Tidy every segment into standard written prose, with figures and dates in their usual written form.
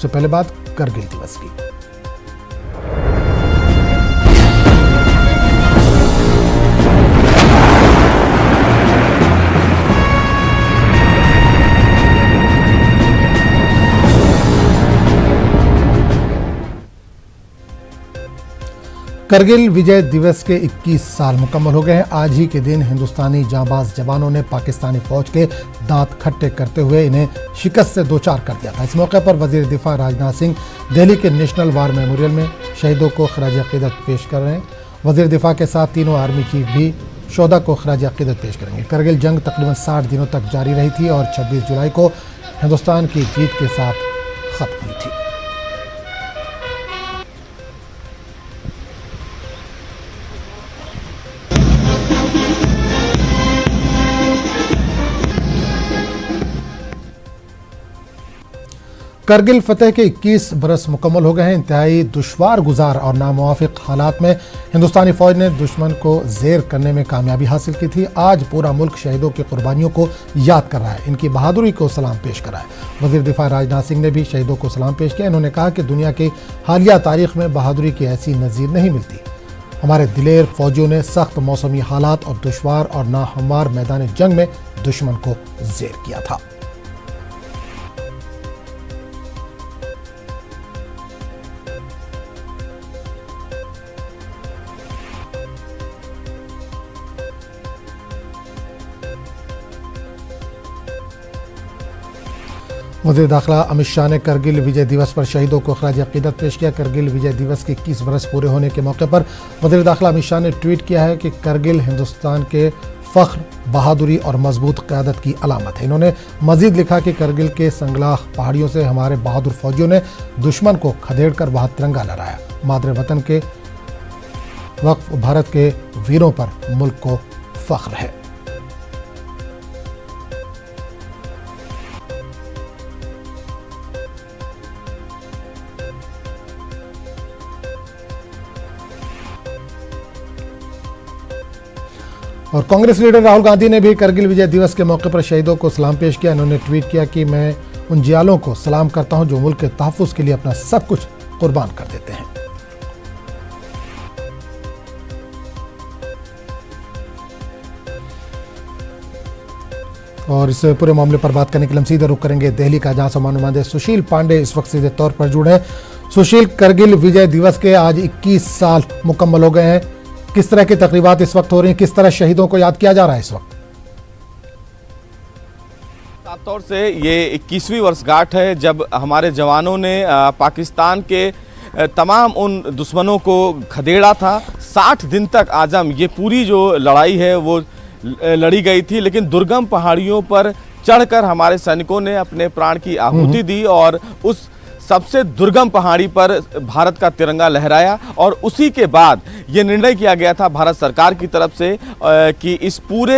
सबसे पहले बात करगिल दिवस की। करगिल विजय दिवस के 21 साल मुकम्मल हो गए हैं। आज ही के दिन हिंदुस्तानी जांबाज जवानों ने पाकिस्तानी फौज के दांत खट्टे करते हुए इन्हें शिकस्त से दो चार कर दिया था। इस मौके पर वजीर दिफा राजनाथ सिंह दिल्ली के नेशनल वार मेमोरियल में शहीदों को खराज अकीदत पेश कर रहे हैं। वजीर दिफा के साथ तीनों आर्मी चीफ भी शोहदा को खराज अकीदत पेश करेंगे। करगिल जंग तकरीबन 60 दिनों तक जारी रही थी और 26 जुलाई को हिंदुस्तान की जीत के साथ खत्म हुई थी। करगिल फतेह के 21 बरस मुकम्मल हो गए हैं। इंतहाई दुश्वार गुजार और नामुवाफिक हालात में हिंदुस्तानी फौज ने दुश्मन को जेर करने में कामयाबी हासिल की थी। आज पूरा मुल्क शहीदों की कुर्बानियों को याद कर रहा है, इनकी बहादुरी को सलाम पेश कर रहा है। वजीर दिफा राजनाथ सिंह ने भी शहीदों को सलाम पेश किया। इन्होंने कहा कि दुनिया की हालिया तारीख में बहादुरी की ऐसी नज़ीर नहीं मिलती। हमारे दिलेर फौजियों ने सख्त मौसमी हालात और दुश्वार और नाहमवार मैदान जंग में दुश्मन को जेर किया था। वज़ीर दाखिला अमित शाह ने करगिल विजय दिवस पर शहीदों को खराज अकीदत पेश किया। करगिल विजय दिवस के 21 बरस पूरे होने के मौके पर वज़ीर दाखिला अमित शाह ने ट्वीट किया है कि करगिल हिंदुस्तान के फ़ख्र, बहादुरी और मजबूत क़यादत की अलामत है। इन्होंने मजीद लिखा कि करगिल के संगलाख पहाड़ियों से हमारे बहादुर फौजियों ने दुश्मन को खदेड़ कर वहाँ तिरंगा लहराया। मादरे वतन के वक्फ भारत के वीरों पर मुल्क को फ़ख्र है। और कांग्रेस लीडर राहुल गांधी ने भी करगिल विजय दिवस के मौके पर शहीदों को सलाम पेश किया। इन्होंने ट्वीट किया कि मैं उन जियालों को सलाम करता हूं जो मुल्क के तहफ़्फ़ुज़ के लिए अपना सब कुछ कुर्बान कर देते हैं। और इस पूरे मामले पर बात करने के लिए हम सीधे रुख करेंगे दिल्ली का, जहां से नुमाइंदे सुशील पांडे इस वक्त सीधे तौर पर जुड़े हैं। सुशील, करगिल विजय दिवस के आज 21 साल मुकम्मल हो गए हैं। किस तरह की तकरीबात इस वक्त हो रही हैं, किस तरह शहीदों को याद किया जा रहा है इस वक्त? साफ तौर से ये 21वीं वर्षगांठ है जब हमारे जवानों ने पाकिस्तान के तमाम उन दुश्मनों को खदेड़ा था। 60 दिन तक आजम ये पूरी जो लड़ाई है वो लड़ी गई थी, लेकिन दुर्गम पहाड़ियों पर चढ़कर हमारे सैनिकों ने अपने प्राण की आहुति दी और उस सबसे दुर्गम पहाड़ी पर भारत का तिरंगा लहराया। और उसी के बाद ये निर्णय किया गया था भारत सरकार की तरफ से कि इस पूरे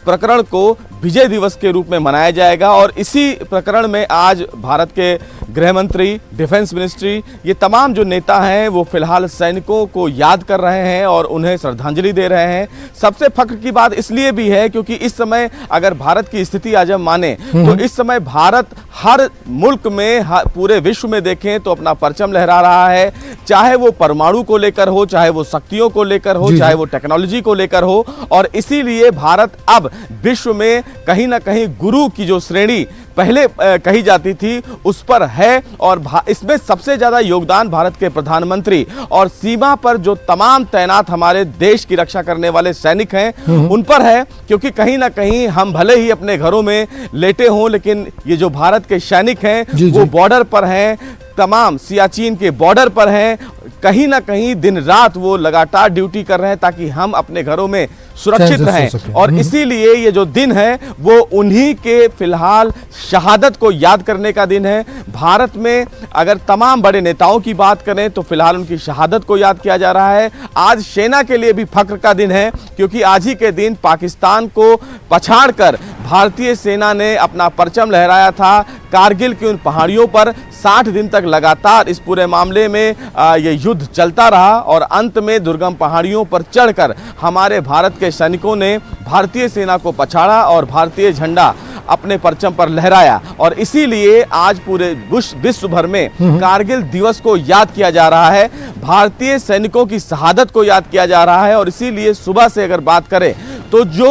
प्रकरण को विजय दिवस के रूप में मनाया जाएगा। और इसी प्रकरण में आज भारत के गृह मंत्री, डिफेंस मिनिस्ट्री, ये तमाम जो नेता हैं वो फिलहाल सैनिकों को याद कर रहे हैं और उन्हें श्रद्धांजलि दे रहे हैं। सबसे फख्र की बात इसलिए भी है क्योंकि इस समय अगर भारत की स्थिति आज हम माने तो इस समय भारत हर मुल्क में, पूरे विश्व में देखें तो अपना परचम लहरा रहा है, चाहे वो परमाणु को लेकर हो, चाहे वो शक्तियों को लेकर हो, चाहे वो टेक्नोलॉजी को लेकर हो। और इसीलिए भारत अब विश्व में कहीं ना कहीं गुरु की जो श्रेणी पहले कही जाती थी उस पर है। और इसमें सबसे ज्यादा योगदान भारत के प्रधानमंत्री और सीमा पर जो तमाम तैनात हमारे देश की रक्षा करने वाले सैनिक हैं उन पर है, क्योंकि कहीं ना कहीं हम भले ही अपने घरों में लेटे हों लेकिन ये जो भारत के सैनिक हैं वो बॉर्डर पर हैं, तमाम सियाचिन के बॉर्डर पर हैं, कहीं ना कहीं दिन रात वो लगातार ड्यूटी कर रहे हैं ताकि हम अपने घरों में सुरक्षित रहें। और इसीलिए ये जो दिन है वो उन्हीं के फिलहाल शहादत को याद करने का दिन है। भारत में अगर तमाम बड़े नेताओं की बात करें तो फिलहाल उनकी शहादत को याद किया जा रहा है। आज सेना के लिए भी फख्र का दिन है क्योंकि आज ही के दिन पाकिस्तान को पछाड़कर भारतीय सेना ने अपना परचम लहराया था कारगिल की उन पहाड़ियों पर। 60 दिन तक लगातार इस पूरे मामले में ये युद्ध चलता रहा और अंत में दुर्गम पहाड़ियों पर चढ़कर हमारे भारत के सैनिकों ने भारतीय सेना को पछाड़ा और भारतीय झंडा अपने परचम पर लहराया और इसीलिए आज पूरे विश्व भर में कारगिल दिवस को याद किया जा रहा है, भारतीय सैनिकों की शहादत को याद किया जा रहा है। और इसीलिए सुबह से अगर बात करें तो जो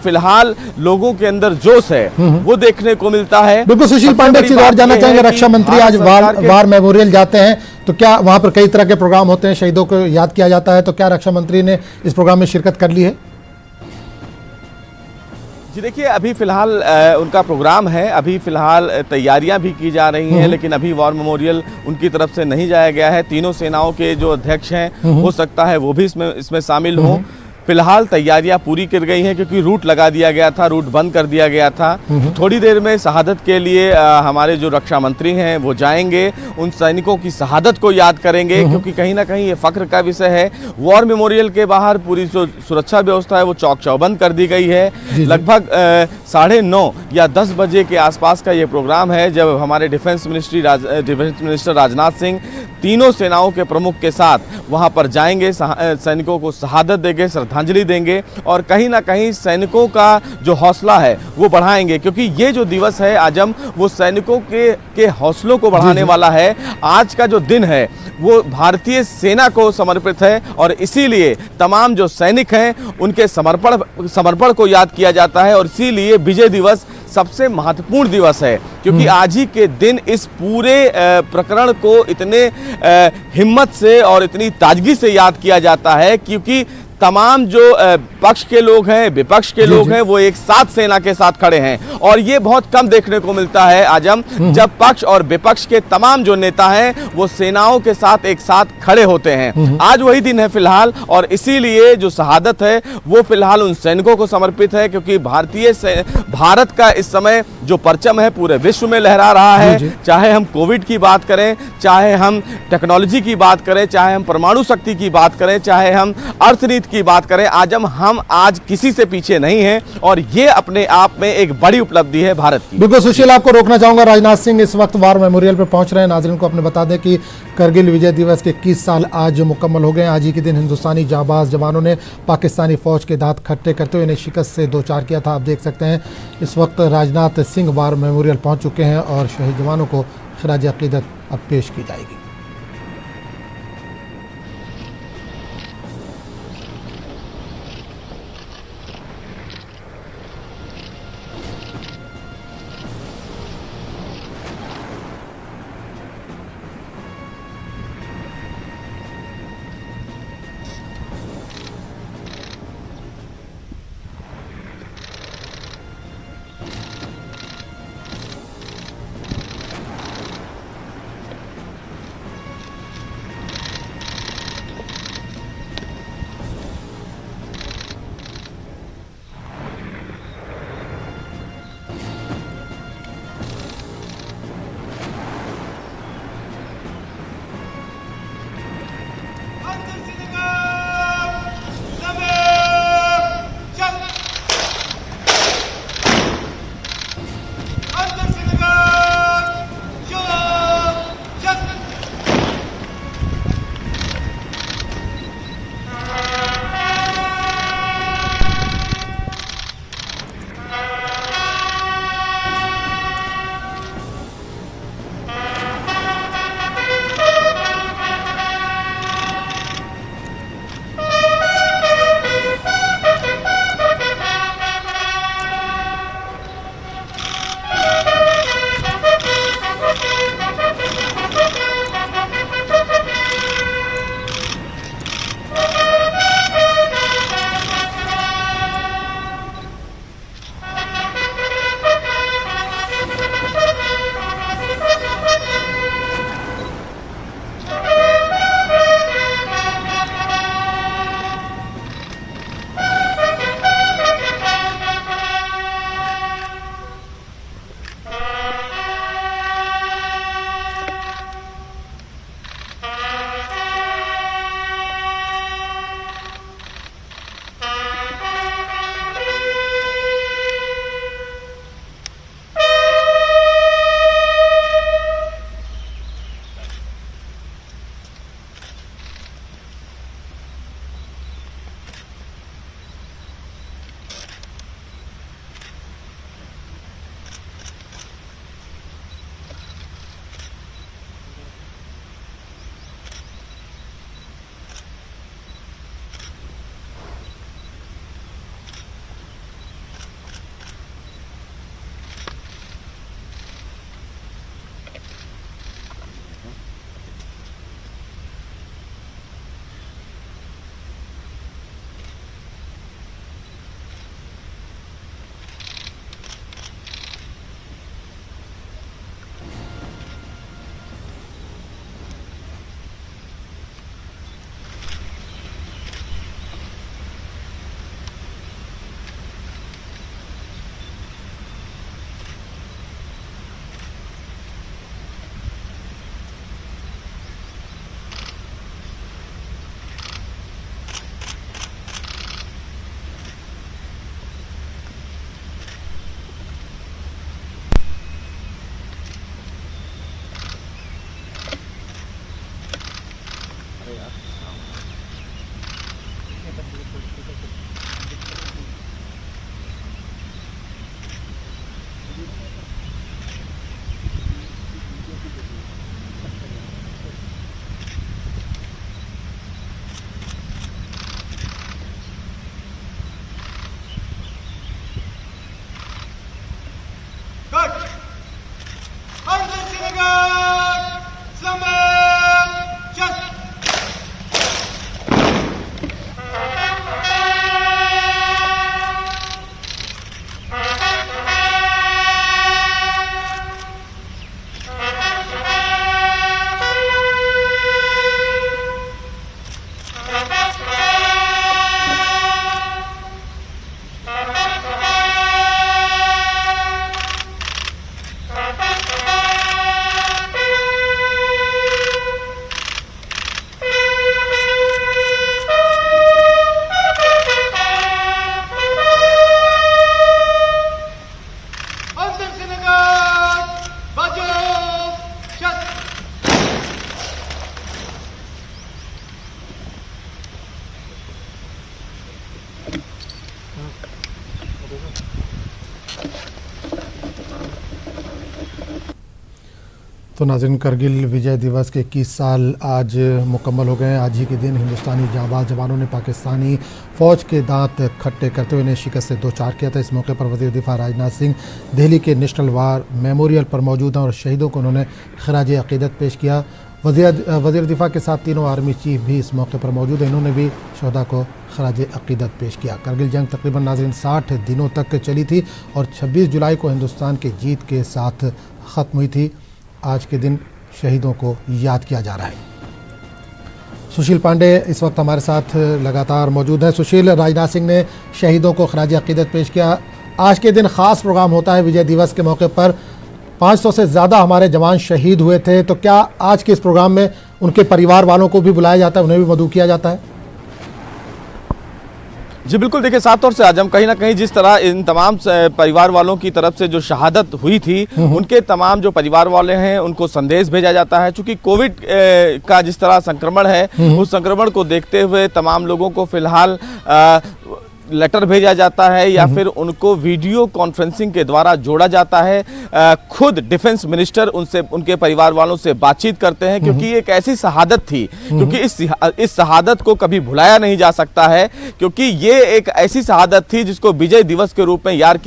फिलहाल लोगों के अंदर जोश है वो देखने को मिलता है। बिल्कुल सुशील पांडे, एक चीज और जानना चाहेंगे, रक्षा मंत्री आज वार मेमोरियल जाते हैं तो क्या वहां पर कई तरह के प्रोग्राम होते हैं, शहीदों को याद किया जाता है, तो क्या रक्षा मंत्री ने इस प्रोग्राम में शिरकत कर ली है? जी देखिए, अभी फिलहाल उनका प्रोग्राम है, अभी फिलहाल तैयारियां भी की जा रही हैं, लेकिन अभी वॉर मेमोरियल उनकी तरफ से नहीं जाया गया है। तीनों सेनाओं के जो अध्यक्ष हैं हो सकता है वो भी इसमें शामिल हों। फिलहाल तैयारियां पूरी कर गई हैं क्योंकि रूट लगा दिया गया था, रूट बंद कर दिया गया था। थोड़ी देर में शहादत के लिए हमारे जो रक्षा मंत्री हैं वो जाएंगे, उन सैनिकों की शहादत को याद करेंगे, क्योंकि कहीं ना कहीं ये फख्र का विषय है। वॉर मेमोरियल के बाहर पूरी जो सुरक्षा व्यवस्था है वो चौक चौबंद कर दी गई है। लगभग 9:30 या 10 बजे के आसपास का ये प्रोग्राम है, जब हमारे डिफेंस मिनिस्टर राजनाथ सिंह तीनों सेनाओं के प्रमुख के साथ वहां पर जाएंगे, सैनिकों को शहादत देंगे, श्रद्धांजलि देंगे और कहीं ना कहीं सैनिकों का जो हौसला है वो बढ़ाएंगे, क्योंकि ये जो दिवस है आजम वो सैनिकों के हौसलों को बढ़ाने वाला है। आज का जो दिन है वो भारतीय सेना को समर्पित है और इसीलिए तमाम जो सैनिक हैं उनके समर्पण को याद किया जाता है। और इसीलिए विजय दिवस सबसे महत्वपूर्ण दिवस है, क्योंकि आज ही के दिन इस पूरे प्रकरण को इतने हिम्मत से और इतनी ताजगी से याद किया जाता है, क्योंकि तमाम जो पक्ष के लोग हैं, विपक्ष के लोग हैं, वो एक साथ सेना के साथ खड़े हैं। और ये बहुत कम देखने को मिलता है आजम, जब पक्ष और विपक्ष के तमाम जो नेता हैं वो सेनाओं के साथ एक साथ खड़े होते हैं। आज वही दिन है फिलहाल, और इसीलिए जो शहादत है वो फिलहाल उन सैनिकों को समर्पित है, क्योंकि भारत का इस समय जो परचम है पूरे विश्व में लहरा रहा है। चाहे हम कोविड की बात करें, चाहे हम टेक्नोलॉजी की बात करें, चाहे हम परमाणु शक्ति की बात करें, चाहे हम अर्थनीति की बात करें, आजम हम आज किसी से पीछे नहीं हैं और ये अपने आप में एक बड़ी उपलब्धि है भारत की। बिल्कुल सुशील, आपको रोकना चाहूंगा, राजनाथ सिंह इस वक्त वार मेमोरियल पर पहुंच रहे हैं। नाज़रीन को अपने बता दें कि करगिल विजय दिवस के 21 साल आज मुकम्मल हो गए। आज ही के दिन हिंदुस्तानी जांबाज जवानों ने पाकिस्तानी फौज के दांत खट्टे करते हुए इन्हें शिकस्त से दो चार किया था। आप देख सकते हैं इस वक्त राजनाथ सिंह वार मेमोरियल पहुंच चुके हैं और शहीद जवानों को खिराज अकीदत अब पेश की जाएगी। तो नाज़रीन, करगिल विजय दिवस के 21 साल आज मुकम्मल हो गए हैं। आज ही के दिन हिंदुस्तानी जांबाज जवानों ने पाकिस्तानी फ़ौज के दांत खट्टे करते हुए इन्हें शिकस्त से दो चार किया था। इस मौके पर वज़ीर दिफा राजनाथ सिंह दिल्ली के नेशनल वार मेमोरियल पर मौजूद हैं और शहीदों को उन्होंने खराज अक़ीदत पेश किया। वज़ीर दिफा के साथ तीनों आर्मी चीफ भी इस मौके पर मौजूद हैं। इन्होंने भी शहदा को खराज अक़ीदत पेश किया। करगिल जंग तकरीबन नाज़रीन 60 दिनों तक चली थी और 26 जुलाई को हिंदुस्तान की जीत के साथ ख़त्म हुई थी। आज के दिन शहीदों को याद किया जा रहा है। सुशील पांडे इस वक्त हमारे साथ लगातार मौजूद हैं। सुशील, राजनाथ सिंह ने शहीदों को खराज अक़ीदत पेश किया। आज के दिन ख़ास प्रोग्राम होता है विजय दिवस के मौके पर। 500 से ज़्यादा हमारे जवान शहीद हुए थे, तो क्या आज के इस प्रोग्राम में उनके परिवार वालों को भी बुलाया जाता है, उन्हें भी मदऊ किया जाता है? जी बिल्कुल, देखिए साफ तौर से आजम कहीं ना कहीं जिस तरह इन तमाम परिवार वालों की तरफ से जो शहादत हुई थी, उनके तमाम जो परिवार वाले हैं उनको संदेश भेजा जाता है। चूंकि कोविड का जिस तरह संक्रमण है, उस संक्रमण को देखते हुए तमाम लोगों को फिलहाल लेटर भेजा जाता है या फिर उनको वीडियो कॉन्फ्रेंसिंग के द्वारा जोड़ा जाता है। खुद डिफेंस मिनिस्टर उनसे, उनके परिवार वालों से बातचीत करते हैं, क्योंकि एक ऐसी शहादत थी, क्योंकि इस शहादत को कभी भुलाया नहीं जा सकता है, क्योंकि ये एक ऐसी शहादत थी जिसको विजय दिवस के रूप में याद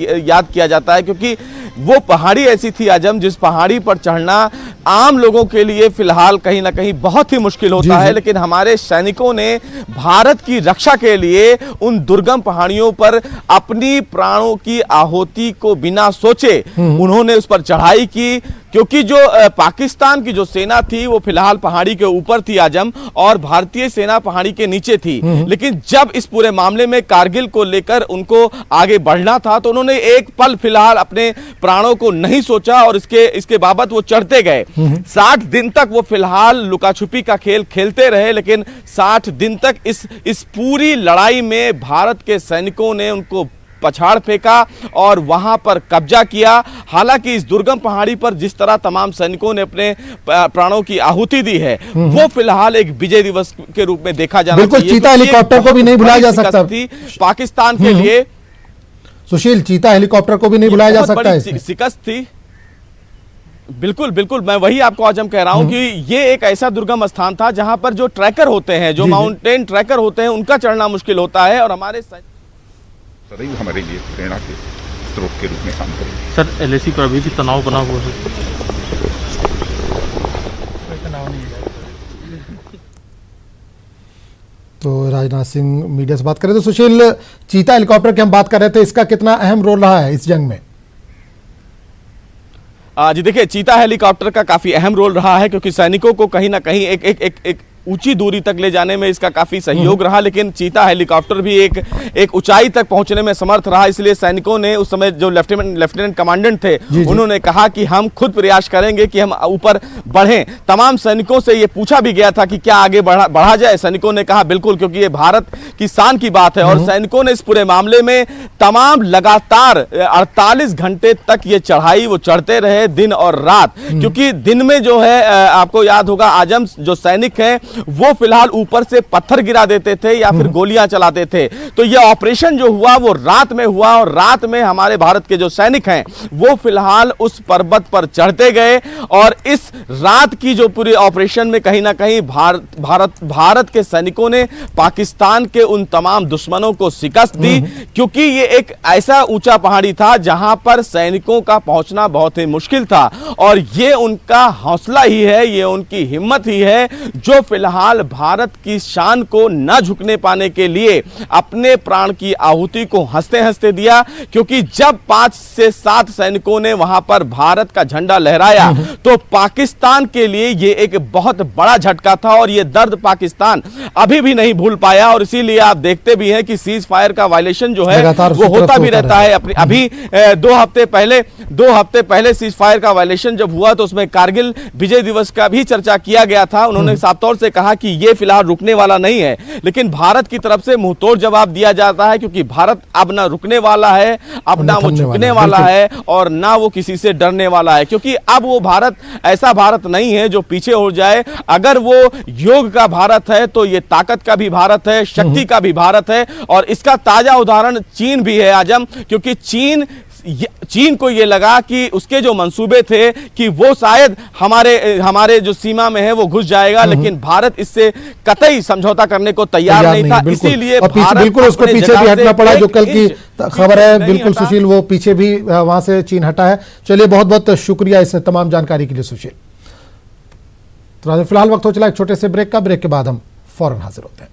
किया जाता है। क्योंकि वो पहाड़ी ऐसी थी आजम, जिस पहाड़ी पर चढ़ना आम लोगों के लिए फिलहाल कहीं ना कहीं बहुत ही मुश्किल होता है, लेकिन हमारे सैनिकों ने भारत की रक्षा के लिए उन दुर्गम पहाड़ियों पर अपनी प्राणों की आहुति को बिना सोचे उन्होंने उस पर चढ़ाई की। क्योंकि जो पाकिस्तान की जो सेना थी वो फिलहाल पहाड़ी के ऊपर थी आजम, और भारतीय सेना पहाड़ी के नीचे थी। लेकिन जब इस पूरे मामले में कारगिल को लेकर उनको आगे बढ़ना था, तो उन्होंने एक पल फिलहाल अपने प्राणों को नहीं सोचा और इसके बाबत वो चढ़ते गए। 60 दिन तक वो फिलहाल लुका छुपी का खेल खेलते रहे, लेकिन 60 दिन तक इस पूरी लड़ाई में भारत के सैनिकों ने उनको पछाड़ फेंका और वहां पर कब्जा किया। हालांकि इस दुर्गम पहाड़ी पर जिस तरह तमाम सैनिकों ने अपने प्राणों की आहुति दी है, वो फिलहाल एक विजय दिवस के रूप में देखा जाना चाहिए। चीता हेलीकॉप्टर को भी नहीं बुलाया जा सकता थी पाकिस्तान के लिए। सुशील, चीता हेलीकॉप्टर को भी नहीं बुलाया जा सकता है, शिकस्त थी। बिल्कुल बिल्कुल, मैं वही आपको आज हम कह रहा हूं कि ये एक ऐसा दुर्गम स्थान था जहां पर जो ट्रैकर होते हैं, जो माउंटेन ट्रैकर होते हैं, उनका चढ़ना मुश्किल होता है। और हमारे सदैव हमारे लिए प्रेरणा के स्रोत के रूप में काम करेंगे। सर, एलएसी पर अभी भी तनाव बना हुआ है। तो राजनाथ सिंह मीडिया से बात कर रहे थे। सुशील, चीता हेलीकॉप्टर की हम बात कर रहे थे, इसका कितना अहम रोल रहा है इस जंग में? जी देखिए, चीता हेलीकॉप्टर का काफी अहम रोल रहा है, क्योंकि सैनिकों को कहीं ना कहीं एक ऊंची दूरी तक ले जाने में इसका काफी सहयोग रहा। लेकिन चीता हेलीकॉप्टर भी एक ऊंचाई तक पहुंचने में समर्थ रहा। इसलिए सैनिकों ने उस समय जो लेफ्टिनेंट कमांडेंट थे, उन्होंने कहा कि हम खुद प्रयास करेंगे कि हम ऊपर बढ़ें। तमाम सैनिकों से ये पूछा भी गया था कि क्या आगे बढ़ा जाए। सैनिकों ने कहा बिल्कुल, क्योंकि ये भारत की शान की बात है। और सैनिकों ने इस पूरे मामले में तमाम लगातार 48 घंटे तक ये चढ़ाई वो चढ़ते रहे, दिन और रात। क्योंकि दिन में जो है, आपको याद होगा आजम, जो सैनिक हैं वो फिलहाल ऊपर से पत्थर गिरा देते थे या फिर गोलियां चलाते थे। तो ये ऑपरेशन जो हुआ वो रात में हुआ, और रात में हमारे भारत के जो सैनिक हैं वो फिलहाल उस पर्वत पर चढ़ते गए। और इस रात की जो पूरी ऑपरेशन में कहीं ना कहीं भारत के सैनिकों ने पाकिस्तान के उन तमाम दुश्मनों को शिकस्त दी। क्योंकि ये एक ऐसा ऊंचा पहाड़ी था जहां पर सैनिकों का पहुंचना बहुत ही मुश्किल था, और ये उनका हौसला ही है, ये उनकी हिम्मत ही है जो फिलहाल भारत की शान को न झुकने पाने के लिए अपने प्राण की आहुति को हंसते हंसते दिया। क्योंकि जब 5 से 7 सैनिकों ने वहां पर भारत का झंडा लहराया, तो पाकिस्तान के लिए यह एक बहुत बड़ा झटका था, और यह दर्द पाकिस्तान अभी भी नहीं भूल पाया। और इसीलिए आप देखते भी हैं कि सीज फायर का वायलेशन जो है वो होता भी रहता है। अभी 2 हफ्ते पहले सीज फायर का वायलेशन जब हुआ, तो उसमें कारगिल विजय दिवस का भी चर्चा किया गया था। उन्होंने साफ तौर से कहा कि यह फिलहाल रुकने वाला नहीं है, लेकिन भारत की तरफ से मुंहतोड़ जवाब दिया जाता है। क्योंकि भारत अब ना रुकने वाला है, अब ना वो झुकने वाला है, और ना वो किसी से डरने वाला है। क्योंकि अब वो भारत ऐसा भारत नहीं है जो पीछे हो जाए। अगर वो योग का भारत है, तो ये ताकत का भी भारत है, शक्ति का भी भारत है। और इसका ताजा उदाहरण चीन भी है आजम, क्योंकि चीन चीन को ये लगा कि उसके जो मंसूबे थे कि वो शायद हमारे जो सीमा में है वो घुस जाएगा, लेकिन भारत इससे कतई समझौता करने को तैयार नहीं था। इसीलिए बिल्कुल उसको पीछे भी हटना पड़ा। जो कल की खबर है बिल्कुल सुशील, वो पीछे भी वहां से चीन हटा है। चलिए बहुत बहुत शुक्रिया इस तमाम जानकारी के लिए सुशील। तो फिलहाल वक्त हो चला एक छोटे से ब्रेक का। ब्रेक के बाद हम फौरन हाजिर होते हैं।